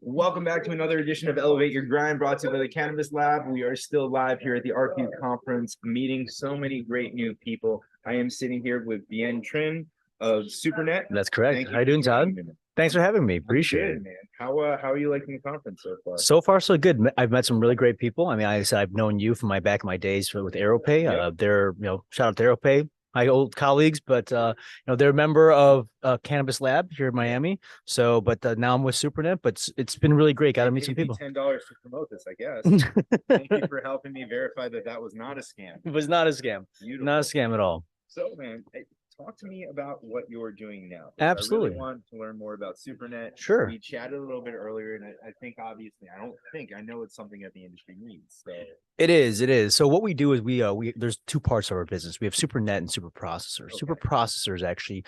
Welcome back to another edition of Elevate Your Grind, brought to you by the Cannabis Lab. We are still live here at the Arcview conference, meeting so many great new people. I am sitting here with Vien Trinh of SuperNet. That's correct. How you doing, Todd? Thanks for having me. Appreciate it, man. How are you liking the conference so far? So far, so good. I've met some really great people. I mean, I've known you from back in my days with AeroPay. Yep. They're, shout out to AeroPay, my old colleagues, but they're a member of Cannabis Lab here in Miami. So, but now I'm with SuperNet. But it's been really great. Got to meet some people. $10 to promote this, I guess. Thank you for helping me verify that was not a scam. It was not a scam. Beautiful. Not a scam at all. So, man, talk to me about what you're doing now. Absolutely. I really want to learn more about SuperNet. Sure. We chatted a little bit earlier, and I think obviously, I know it's something that the industry needs. So it is. So what we do is we there's two parts of our business. We have SuperNet and SuperProcessor. Okay. SuperProcessor is actually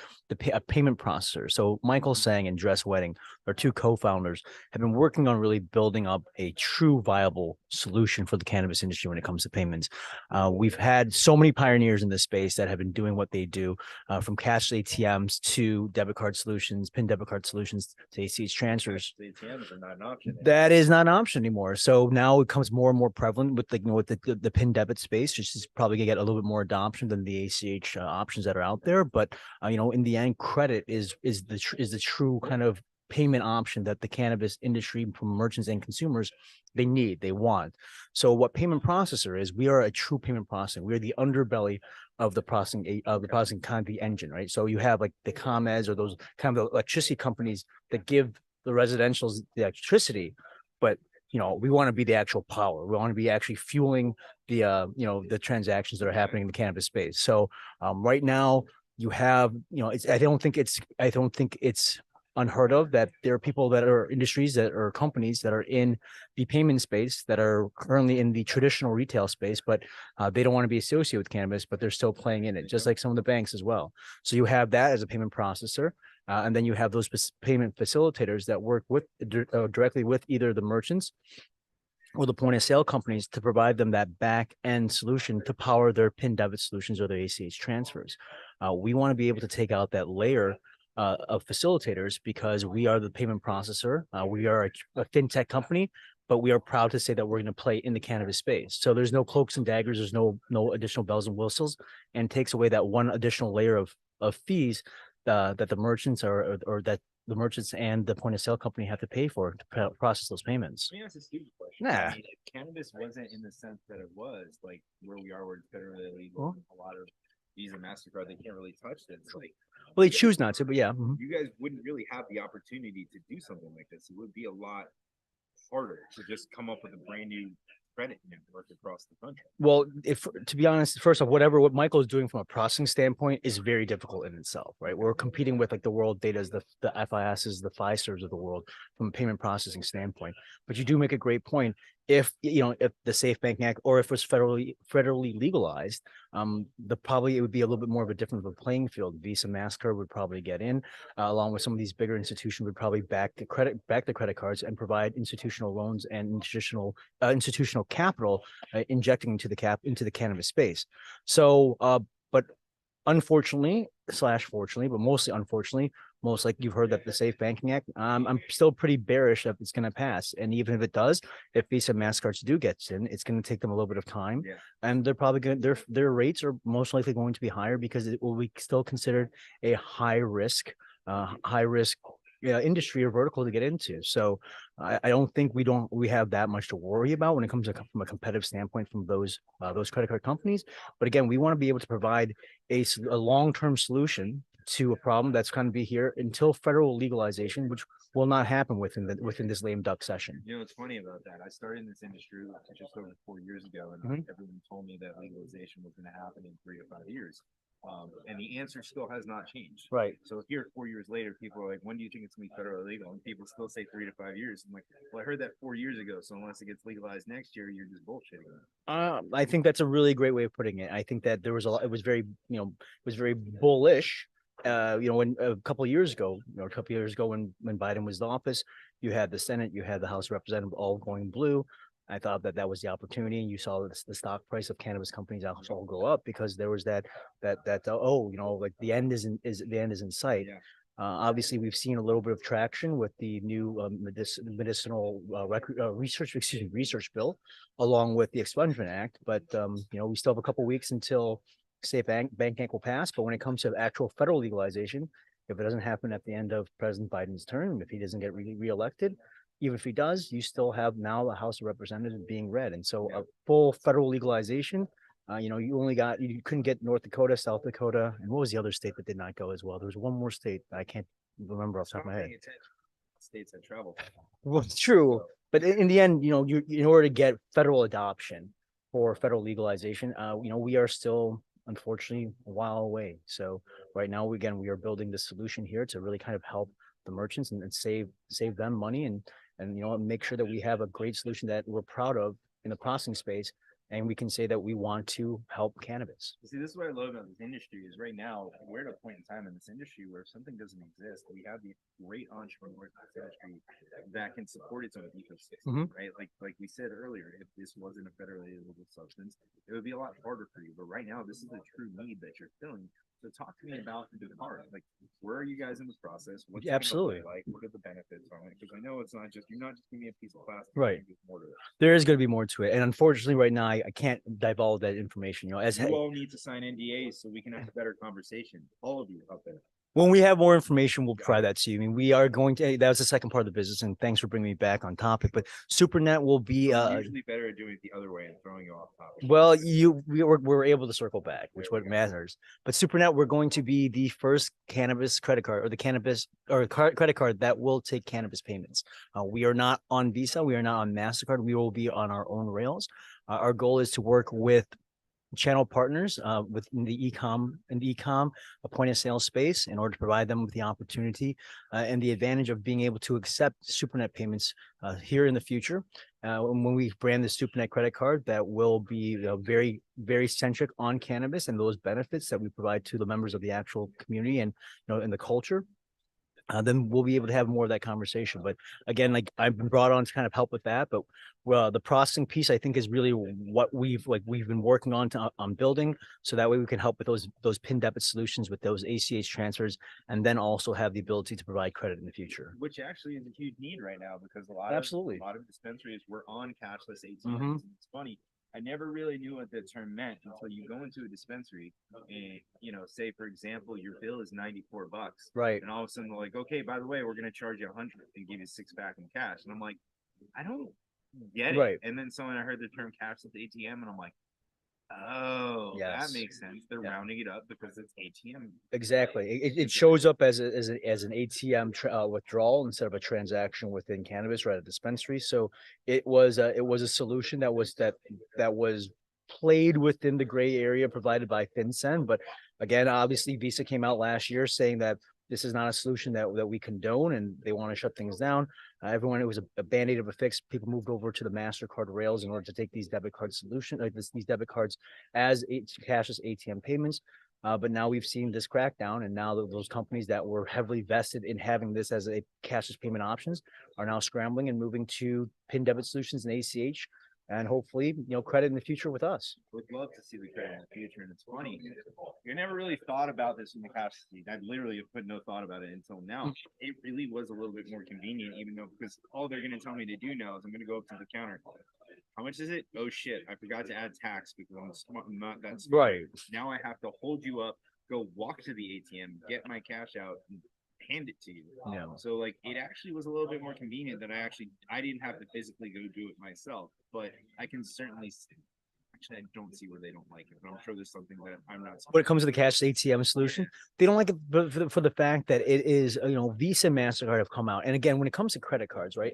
a payment processor. So Michael Sang and Dress Wedding, our two co-founders, have been working on really building up a true viable solution for the cannabis industry when it comes to payments. We've had so many pioneers in this space that have been doing what they do. From cash ATMs to debit card solutions, PIN debit card solutions to ACH transfers. ATMs are not an option anymore. That is not an option anymore. So now it becomes more and more prevalent with the PIN debit space, which is probably gonna get a little bit more adoption than the ACH options that are out there. But in the end, credit is the true kind of payment option that the cannabis industry, from merchants and consumers, they want. So what payment processor is, we are a true payment processing. We are the underbelly of the processing kind of the engine, right? So you have like the ComEds or those kind of electricity companies that give the residentials the electricity, but we want to be the actual power. We want to be actually fueling the transactions that are happening in the cannabis space. So right now you have, I don't think it's unheard of that there are people that are industries that are companies that are in the payment space that are currently in the traditional retail space, but they don't want to be associated with cannabis, but they're still playing in it, just like some of the banks as well. So you have that as a payment processor. And then you have those payment facilitators that work directly with either the merchants or the point of sale companies to provide them that back end solution to power their PIN debit solutions or their ACH transfers. We want to be able to take out that layer of facilitators because we are the payment processor. We are a fintech company, but we are proud to say that we're going to play in the cannabis space. So there's no cloaks and daggers. There's no additional bells and whistles, and takes away that one additional layer of fees that the merchants or that the merchants and the point of sale company have to pay for to process those payments. That's a stupid question. Nah. I mean, if cannabis wasn't in the sense that it was, like where we are, where it's federally illegal, a lot of Visa, MasterCard, they can't really touch this. Like, well, they choose not to, but yeah. You guys wouldn't really have the opportunity to do something like this. It would be a lot harder to just come up with a brand new credit network across the country. Well, to be honest, first off, what Michael is doing from a processing standpoint is very difficult in itself, right? We're competing with like the world datas, the FISs, the Fiservs of the world from a payment processing standpoint. But you do make a great point. If the Safe Banking Act, or if it was federally legalized, it would be a little bit more of a different of a playing field. Visa, MasterCard would probably get in, along with some of these bigger institutions would probably back the credit cards and provide institutional loans and institutional capital injecting into the cannabis space. So, but unfortunately, /fortunately, but mostly unfortunately, most like you've heard that the Safe Banking Act, I'm still pretty bearish that it's going to pass. And even if it does, if Visa, MasterCards do get in, it's going to take them a little bit of time. Yeah. And they're probably going to, their rates are most likely going to be higher because it will be still considered a high risk industry or vertical to get into. So I don't think we have that much to worry about when it comes to from a competitive standpoint from those credit card companies. But again, we want to be able to provide a long-term solution to a problem that's going to be here until federal legalization, which will not happen within this lame duck session. It's funny about that. I started in this industry just over 4 years ago, and everyone told me that legalization was going to happen in 3 to 5 years. And the answer still has not changed. Right. So here, 4 years later, people are like, when do you think it's going to be federally legal? And people still say 3 to 5 years. I'm like, well, I heard that 4 years ago. So unless it gets legalized next year, you're just bullshitting. I think that's a really great way of putting it. I think that it was very bullish. When a couple of years ago when Biden was in office, you had the Senate, you had the House of Representatives all going blue. I thought that was the opportunity, and you saw the stock price of cannabis companies all go up because there was that like the end is in sight. Yeah. Obviously, we've seen a little bit of traction with the new medicinal research bill, along with the Expungement Act. But we still have a couple weeks until Safe Bank Act will pass. But when it comes to actual federal legalization, if it doesn't happen at the end of President Biden's term, if he doesn't get reelected, even if he does, you still have now the House of Representatives being read. And so a full federal legalization, you couldn't get North Dakota, South Dakota, and what was the other state that did not go as well? There was one more state I can't remember off the top of my head. States that travel. Well, it's true, but in the end, you in order to get federal adoption for federal legalization, we are still unfortunately a while away. So right now, we are building the solution here to really kind of help the merchants and save them money and make sure that we have a great solution that we're proud of in the processing space. And we can say that we want to help cannabis. See, this is what I love about this industry is right now, we're at a point in time in this industry where if something doesn't exist, we have these great entrepreneurs in this industry that can support its own ecosystem, right? Like we said earlier, if this wasn't a federally illegal substance, it would be a lot harder for you. But right now, this is the true need that you're filling. So talk to me about the card. Like, where are you guys in this process? What's it Absolutely. Like, what are the benefits from it? Because I know you're not just giving me a piece of plastic. Right. More to it. There is going to be more to it, and unfortunately, right now, I can't divulge that information. As you all need to sign NDAs so we can have a better conversation. All of you out there. When we have more information, we'll provide that to you. I mean, we are going to, that was the second part of the business, and thanks for bringing me back on topic, but SuperNet will be, usually better at doing it the other way and throwing you off topic. Well, we were able to circle back, which what matters. But SuperNet, we're going to be the first cannabis credit card credit card that will take cannabis payments. We are not on Visa. We are not on MasterCard. We will be on our own rails. Our goal is to work with channel partners within the e-com a point of sale space in order to provide them with the opportunity and the advantage of being able to accept SuperNet payments here in the future. When we brand the SuperNet credit card, that will be very, very centric on cannabis and those benefits that we provide to the members of the actual community and in the culture. Then we'll be able to have more of that conversation. But again, like I've been brought on to kind of help with that. But the processing piece, I think, is really what we've been working on building, so that way we can help with those PIN debit solutions with those ACH transfers, and then also have the ability to provide credit in the future. Which actually is a huge need right now because a lot of dispensaries were on cashless ATMs. It's funny. I never really knew what that term meant until you go into a dispensary and, say, for example, your bill is $94. Right. And all of a sudden they're like, okay, by the way, we're going to charge you 100 and give you 6 back in cash. And I'm like, I don't get it. Right. And then I heard the term cashless ATM and I'm like, oh, yes. That makes sense. They're rounding it up because it's ATM. Exactly. It shows up as an ATM withdrawal instead of a transaction within cannabis or at a dispensary. So it was a solution that was played within the gray area provided by FinCEN. But again, obviously Visa came out last year saying that this is not a solution that we condone and they want to shut things down. It was a band-aid of a fix. People moved over to the MasterCard rails in order to take these debit card solutions, these debit cards as cashless ATM payments. But now we've seen this crackdown, and now those companies that were heavily vested in having this as a cashless payment options are now scrambling and moving to PIN debit solutions and ACH. And hopefully, credit in the future with us. Would love to see the credit in the future. And it's funny, you never really thought about this in the cash seat. I literally have put no thought about it until now. It really was a little bit more convenient, even though because all they're going to tell me to do now is I'm going to go up to the counter. How much is it? Oh shit! I forgot to add tax because I'm not that smart. Right. Now I have to hold you up, go walk to the ATM, get my cash out, and hand it to you. Yeah. So it actually was a little bit more convenient that I didn't have to physically go do it myself. But I can certainly I don't see where they don't like it, but I'm sure there's something that I'm not. When it comes to the cash ATM solution, they don't like it for the fact that it is, Visa and MasterCard have come out. And again, when it comes to credit cards, right,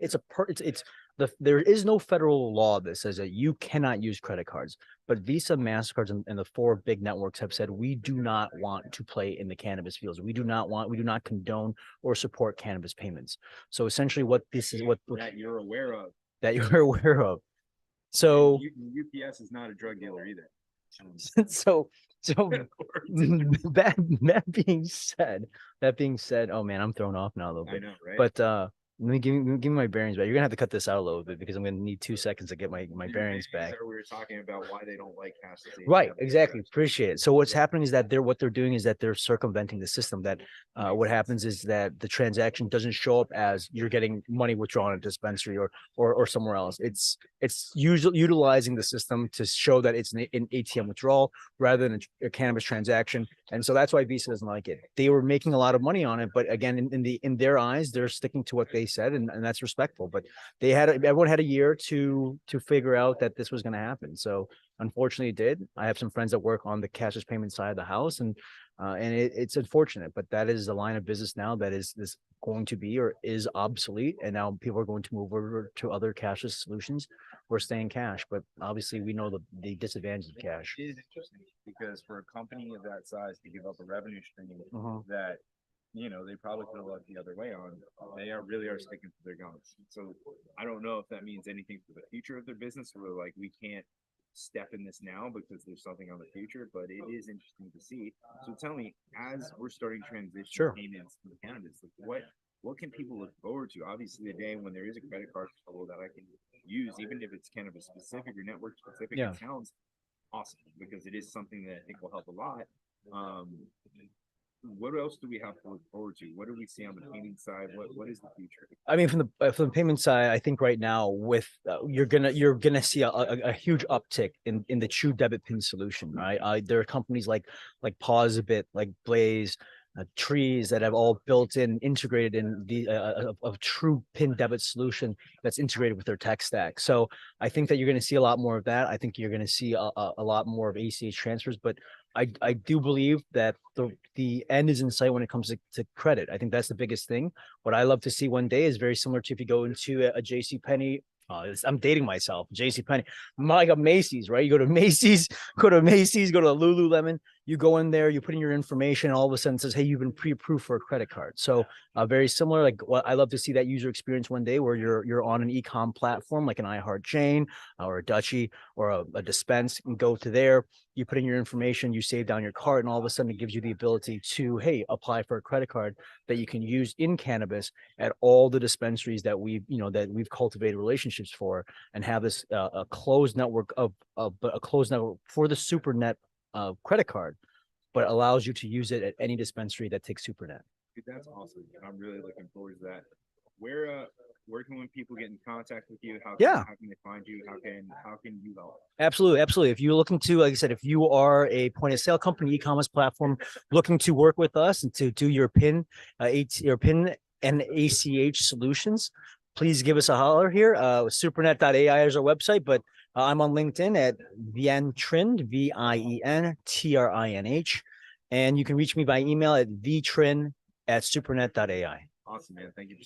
there is no federal law that says that you cannot use credit cards, but Visa, MasterCard, and the 4 big networks have said, we do not want to play in the cannabis fields. We do not condone or support cannabis payments. So essentially what this is, that you're aware of. That you're aware of. So UPS is not a drug dealer either. So that being said, oh man, I'm thrown off now a little bit. I know, right? But Give me my bearings back. You're gonna have to cut this out a little bit because I'm gonna need 2 seconds to get my bearings back. We were talking about why they don't like cashless Right, ATM. exactly. Appreciate it. So what's happening is that what they're doing is that they're circumventing the system. That what happens is that the transaction doesn't show up as you're getting money withdrawn at a dispensary or somewhere else. It's usually utilizing the system to show that it's an ATM withdrawal rather than a cannabis transaction. And so that's why Visa doesn't like it. They were making a lot of money on it, but again, in their eyes, they're sticking to what they said, and that's respectful. But everyone had a year to figure out that this was going to happen. So unfortunately, it did. I have some friends that work on the cashless payment side of the house, and it's unfortunate, but that is the line of business now that is going to be or is obsolete, and now people are going to move over to other cashless solutions or stay in cash. But obviously, we know the disadvantages of cash. It is interesting because for a company of that size to give up a revenue stream that they probably could have left the other way on, they really are sticking to their guns. So I don't know if that means anything for the future of their business, or like we can't step in this now because there's something on the future, but it is interesting to see. So tell me, as we're starting transition payments to cannabis, like what can people look forward to? Obviously, the day when there is a credit card that I can use, even if it's cannabis specific or network specific, it sounds awesome because it is something that I think will help a lot. What else do we have to look forward to? What do we see on the payment side? What is the future? I mean, from the payment side, I think right now with you're gonna see a huge uptick in the true debit pin solution, right? There are companies like Pause a bit, like Blaze, Trees that have all built in, integrated in the a true pin debit solution that's integrated with their tech stack. So I think that you're going to see a lot more of that. I think you're going to see a lot more of ACH transfers, but I do believe that the end is in sight when it comes to credit. I think that's the biggest thing. What I love to see one day is very similar to if you go into a JCPenney. I'm dating myself. JCPenney, like a Macy's, right? You go to Macy's, go to Lululemon. You go in there, you put in your information, and all of a sudden it says, "Hey, you've been pre-approved for a credit card." So very similar. Like what I love to see that user experience one day where you're on an e-com platform like an iHeart Chain or a Dutchie or a Dispense, and go to there. You put in your information, you save down your card, and all of a sudden it gives you the ability to, hey, apply for a credit card that you can use in cannabis at all the dispensaries that we've cultivated relationships for, and have this a closed network for the SuperNet credit card, but allows you to use it at any dispensary that takes SuperNet. Dude, that's awesome. I'm really looking forward to that. Where can people get in contact with you? How can they find you? How can you help? Absolutely. If you're looking to, like I said, if you are a point of sale company, e-commerce platform, looking to work with us and to do your PIN and ACH solutions, please give us a holler here. SuperNet.ai is our website, but I'm on LinkedIn at Vien Trinh, VIEN TRINH, and you can reach me by email at vtrin@supernet.ai. Awesome, man. Thank you.